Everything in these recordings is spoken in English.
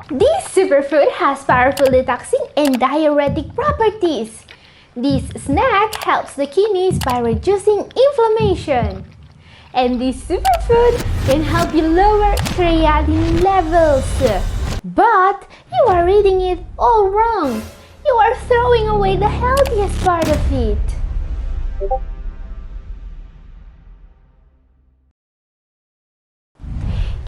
This superfood has powerful detoxing and diuretic properties. This snack helps the kidneys by reducing inflammation. And this superfood can help you lower creatinine levels. But you are reading it all wrong. You are throwing away the healthiest part of it.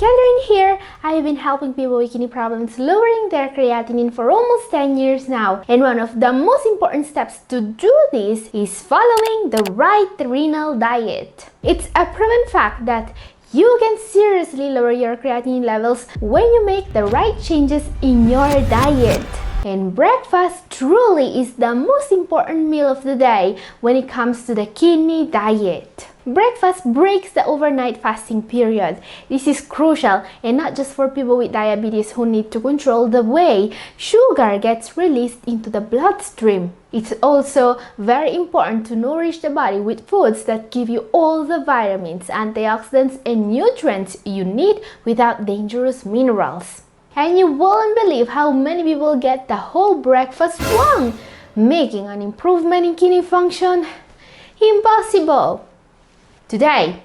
Catherine here. I've been helping people with kidney problems lowering their creatinine for almost 10 years now. And one of the most important steps to do this is following the right renal diet. It's a proven fact that you can seriously lower your creatinine levels when you make the right changes in your diet. And breakfast truly is the most important meal of the day when it comes to the kidney diet. Breakfast breaks the overnight fasting period. This is crucial, and not just for people with diabetes who need to control the way sugar gets released into the bloodstream. It's also very important to nourish the body with foods that give you all the vitamins, antioxidants, and nutrients you need without dangerous minerals. And you won't believe how many people get the whole breakfast wrong, making an improvement in kidney function impossible. Today,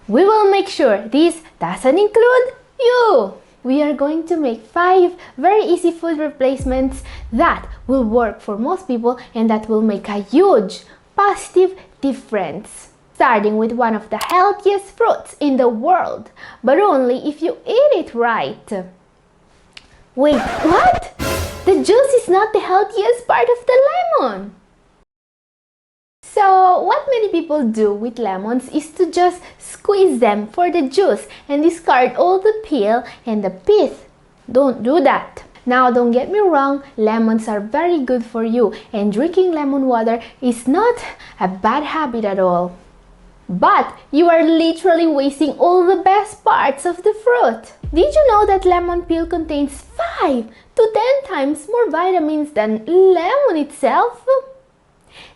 we will make sure this doesn't include you. We are going to make 5 very easy food replacements that will work for most people and that will make a huge positive difference. Starting with one of the healthiest fruits in the world, but only if you eat it right. Wait, what? The juice is not the healthiest part of the lemon. So, what many people do with lemons is to just squeeze them for the juice and discard all the peel and the pith. Don't do that. Now, don't get me wrong, lemons are very good for you, and drinking lemon water is not a bad habit at all. But you are literally wasting all the best parts of the fruit. Did you know that lemon peel contains 5 to 10 times more vitamins than lemon itself?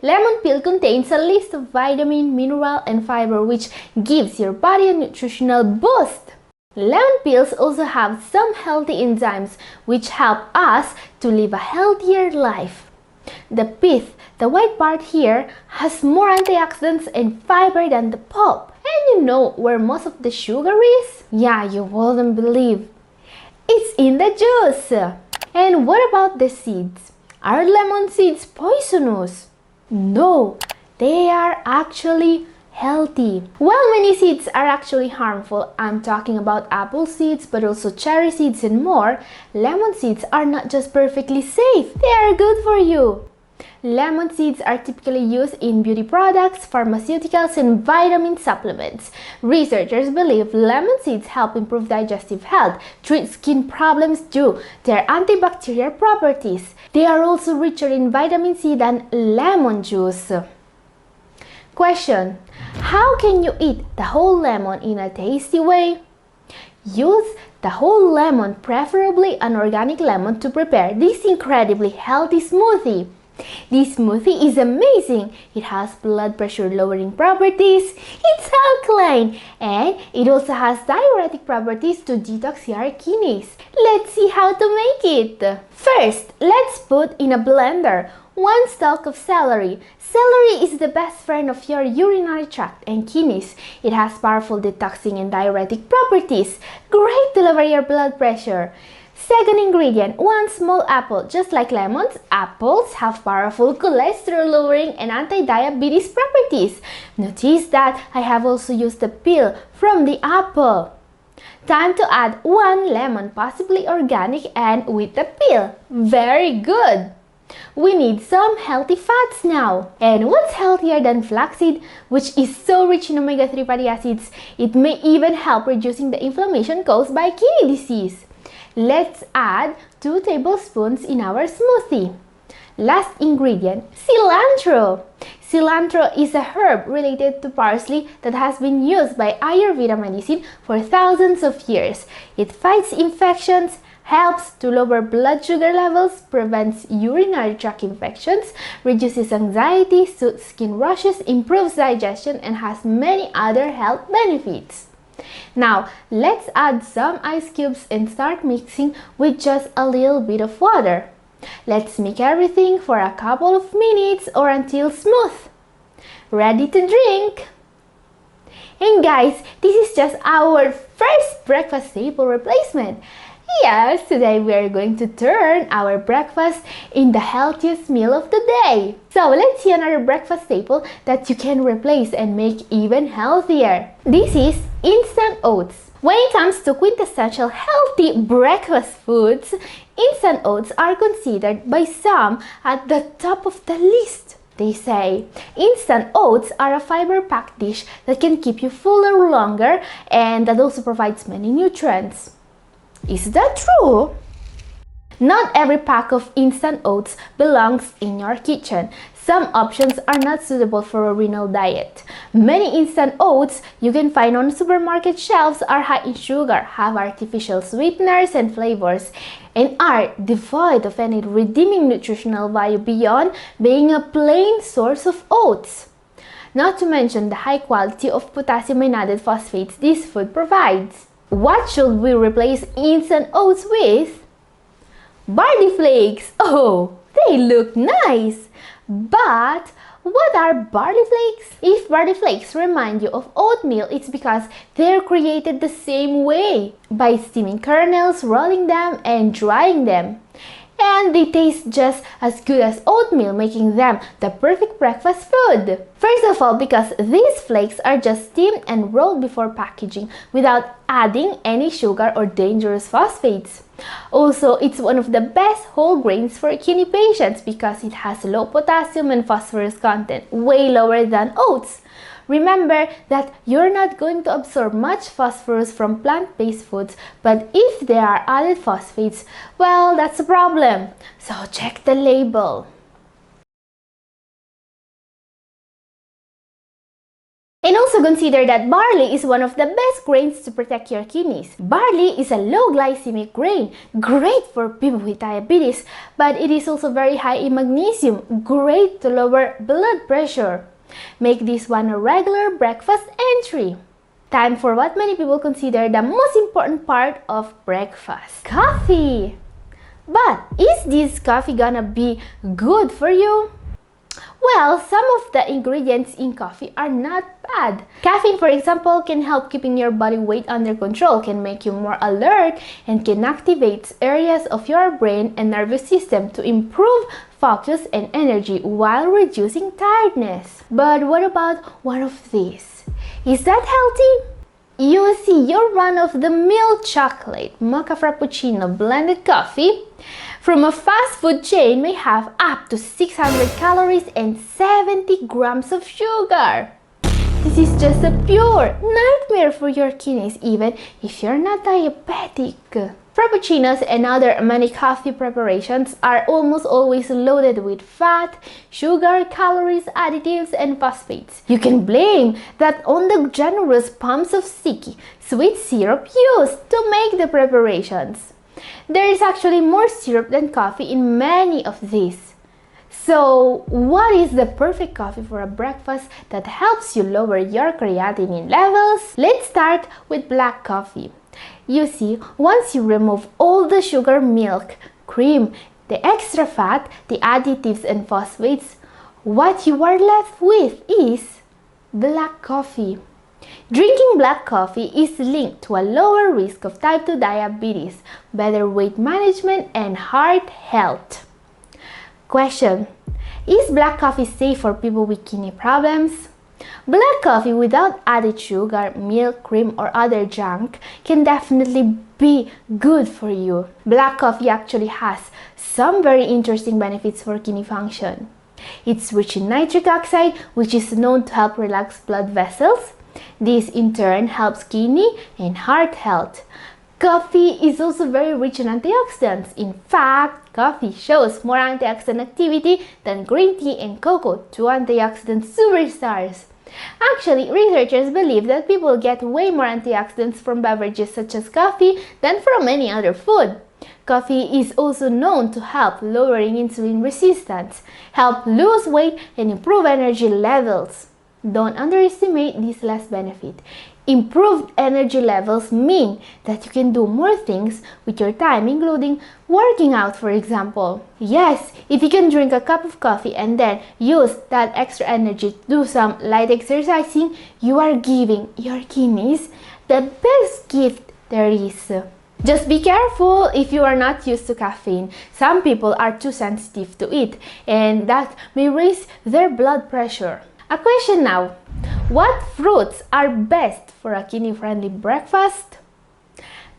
Lemon peel contains a list of vitamin, mineral, and fiber which gives your body a nutritional boost. Lemon peels also have some healthy enzymes which help us to live a healthier life. The pith, the white part here, has more antioxidants and fiber than the pulp. And you know where most of the sugar is? Yeah, you wouldn't believe. It's in the juice. And what about the seeds? Are lemon seeds poisonous? No, they are actually healthy. While many seeds are actually harmful, I'm talking about apple seeds, but also cherry seeds and more, lemon seeds are not just perfectly safe, they are good for you. Lemon seeds are typically used in beauty products, pharmaceuticals, and vitamin supplements. Researchers believe lemon seeds help improve digestive health, treat skin problems due to their antibacterial properties. They are also richer in vitamin C than lemon juice. Question: how can you eat the whole lemon in a tasty way? Use the whole lemon, preferably an organic lemon, to prepare this incredibly healthy smoothie. This smoothie is amazing. It has blood pressure lowering properties, it's alkaline, and it also has diuretic properties to detox your kidneys. Let's see how to make it. First, let's put in a blender 1 stalk of celery. Celery is the best friend of your urinary tract and kidneys. It has powerful detoxing and diuretic properties, great to lower your blood pressure. Second ingredient, 1 small apple. Just like lemons, apples have powerful cholesterol-lowering and anti-diabetes properties. Notice that I have also used the peel from the apple. Time to add 1 lemon, possibly organic and with the peel. Very good! We need some healthy fats now. And what's healthier than flaxseed, which is so rich in omega-3 fatty acids? It may even help reducing the inflammation caused by kidney disease. Let's add 2 tablespoons in our smoothie. Last ingredient, cilantro. Cilantro is a herb related to parsley that has been used by Ayurveda medicine for thousands of years. It fights infections, helps to lower blood sugar levels, prevents urinary tract infections, reduces anxiety, soothes skin rashes, improves digestion, and has many other health benefits. Now, let's add some ice cubes and start mixing with just a little bit of water. Let's mix everything for a couple of minutes or until smooth. Ready to drink! And guys, this is just our first breakfast staple replacement. Yes, today we are going to turn our breakfast in the healthiest meal of the day. So let's see another breakfast staple that you can replace and make even healthier. This is instant oats. When it comes to quintessential healthy breakfast foods, instant oats are considered by some at the top of the list. They say instant oats are a fiber-packed dish that can keep you fuller longer and that also provides many nutrients. Is that true? Not every pack of instant oats belongs in your kitchen. Some options are not suitable for a renal diet. Many instant oats you can find on supermarket shelves are high in sugar, have artificial sweeteners and flavors, and are devoid of any redeeming nutritional value beyond being a plain source of oats. Not to mention the high quality of potassium and added phosphates this food provides. What should we replace instant oats with? Barley flakes! Oh, they look nice! But what are barley flakes? If barley flakes remind you of oatmeal, it's because they're created the same way, by steaming kernels, rolling them, and drying them. And they taste just as good as oatmeal, making them the perfect breakfast food. First of all, because these flakes are just steamed and rolled before packaging without adding any sugar or dangerous phosphates. Also, it's one of the best whole grains for kidney patients because it has low potassium and phosphorus content, way lower than oats. Remember that you're not going to absorb much phosphorus from plant-based foods, but if there are added phosphates, well, that's a problem. So check the label. And also consider that barley is one of the best grains to protect your kidneys. Barley is a low glycemic grain, great for people with diabetes, but it is also very high in magnesium, great to lower blood pressure. Make this one a regular breakfast entry. Time for what many people consider the most important part of breakfast: coffee. But is this coffee gonna be good for you? Well, some of the ingredients in coffee are not bad. Caffeine, for example, can help keeping your body weight under control, can make you more alert, and can activate areas of your brain and nervous system to improve focus and energy while reducing tiredness. But what about one of these? Is that healthy? You see, your run-of-the-mill chocolate mocha frappuccino blended coffee from a fast food chain may have up to 600 calories and 70 grams of sugar. This is just a pure nightmare for your kidneys, even if you're not diabetic. Frappuccinos and other many coffee preparations are almost always loaded with fat, sugar, calories, additives, and phosphates. You can blame that on the generous pumps of sticky, sweet syrup used to make the preparations. There is actually more syrup than coffee in many of these. So, what is the perfect coffee for a breakfast that helps you lower your creatinine levels? Let's start with black coffee. You see, once you remove all the sugar, milk, cream, the extra fat, the additives and phosphates, what you are left with is black coffee. Drinking black coffee is linked to a lower risk of type 2 diabetes, better weight management, and heart health. Question: is black coffee safe for people with kidney problems? Black coffee without added sugar, milk, cream, or other junk can definitely be good for you. Black coffee actually has some very interesting benefits for kidney function. It's rich in nitric oxide, which is known to help relax blood vessels. This in turn helps kidney and heart health. Coffee is also very rich in antioxidants. In fact, coffee shows more antioxidant activity than green tea and cocoa, two antioxidant superstars. Actually, researchers believe that people get way more antioxidants from beverages such as coffee than from any other food. Coffee is also known to help lowering insulin resistance, help lose weight, and improve energy levels. Don't underestimate this last benefit. Improved energy levels mean that you can do more things with your time, including working out, for example. Yes, if you can drink a cup of coffee and then use that extra energy to do some light exercising, you are giving your kidneys the best gift there is. Just be careful if you are not used to caffeine. Some people are too sensitive to it, and that may raise their blood pressure. A question now. What fruits are best for a kidney-friendly breakfast?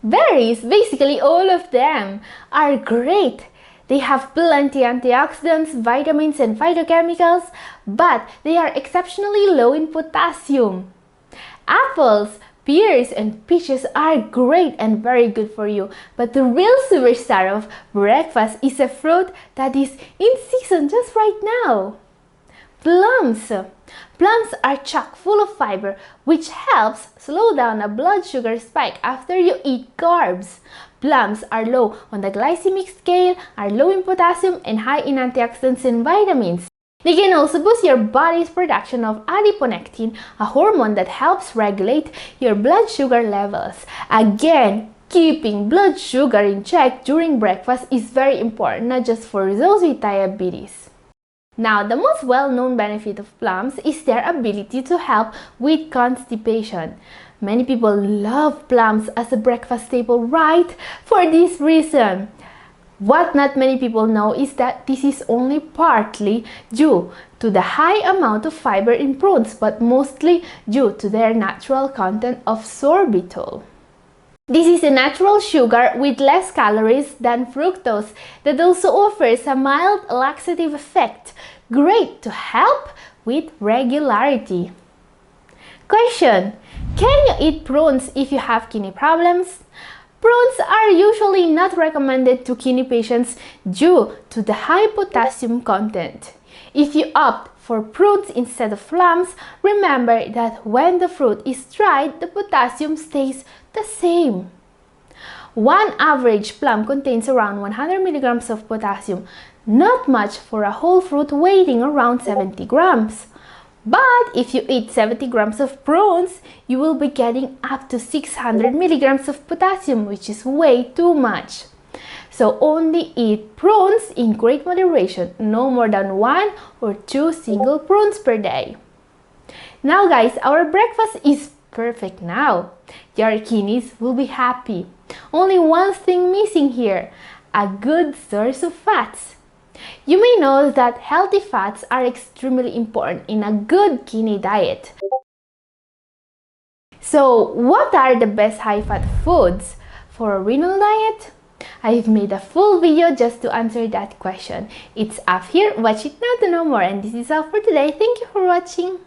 Berries, basically all of them, are great. They have plenty antioxidants, vitamins, and phytochemicals, but they are exceptionally low in potassium. Apples, pears, and peaches are great and very good for you, but the real superstar of breakfast is a fruit that is in season just right now. Plums. Plums are chock full of fiber, which helps slow down a blood sugar spike after you eat carbs. Plums are low on the glycemic scale, are low in potassium, and high in antioxidants and vitamins. They can also boost your body's production of adiponectin, a hormone that helps regulate your blood sugar levels. Again, keeping blood sugar in check during breakfast is very important, not just for those with diabetes. Now, the most well-known benefit of plums is their ability to help with constipation. Many people love plums as a breakfast staple, right? For this reason. What not many people know is that this is only partly due to the high amount of fiber in prunes, but mostly due to their natural content of sorbitol. This is a natural sugar with less calories than fructose that also offers a mild laxative effect, great to help with regularity. Question: can you eat prunes if you have kidney problems? Prunes are usually not recommended to kidney patients due to the high potassium content. If you opt for prunes instead of plums, remember that when the fruit is dried, the potassium stays the same. One average plum contains around 100 milligrams of potassium, not much for a whole fruit weighing around 70 grams. But if you eat 70 grams of prunes, you will be getting up to 600 milligrams of potassium, which is way too much. So only eat prunes in great moderation, no more than 1 or 2 single prunes per day. Now guys, our breakfast is perfect now. Your kidneys will be happy. Only one thing missing here, a good source of fats. You may know that healthy fats are extremely important in a good kidney diet. So, what are the best high-fat foods for a renal diet? I've made a full video just to answer that question. It's up here, watch it now to know more, and this is all for today. Thank you for watching.